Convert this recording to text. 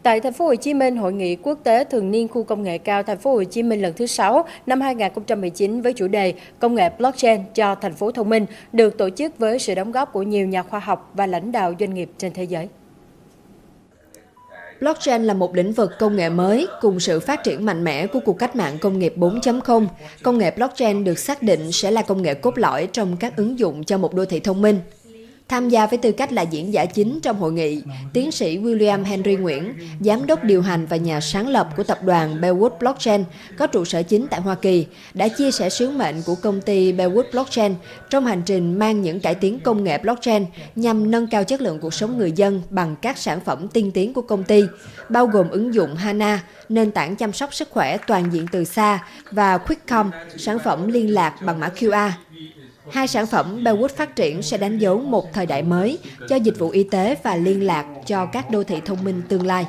Tại thành phố Hồ Chí Minh, Hội nghị quốc tế thường niên khu công nghệ cao thành phố Hồ Chí Minh lần thứ 6 năm 2019 với chủ đề Công nghệ blockchain cho thành phố thông minh được tổ chức với sự đóng góp của nhiều nhà khoa học và lãnh đạo doanh nghiệp trên thế giới. Blockchain là một lĩnh vực công nghệ mới cùng sự phát triển mạnh mẽ của cuộc cách mạng công nghiệp 4.0. Công nghệ blockchain được xác định sẽ là công nghệ cốt lõi trong các ứng dụng cho một đô thị thông minh. Tham gia với tư cách là diễn giả chính trong hội nghị, tiến sĩ William Henry Nguyễn, giám đốc điều hành và nhà sáng lập của tập đoàn Bellwood Blockchain, có trụ sở chính tại Hoa Kỳ, đã chia sẻ sứ mệnh của công ty Bellwood Blockchain trong hành trình mang những cải tiến công nghệ blockchain nhằm nâng cao chất lượng cuộc sống người dân bằng các sản phẩm tiên tiến của công ty, bao gồm ứng dụng Hana, nền tảng chăm sóc sức khỏe toàn diện từ xa, và QuickCom, sản phẩm liên lạc bằng mã QR. Hai sản phẩm Bellwood phát triển sẽ đánh dấu một thời đại mới cho dịch vụ y tế và liên lạc cho các đô thị thông minh tương lai.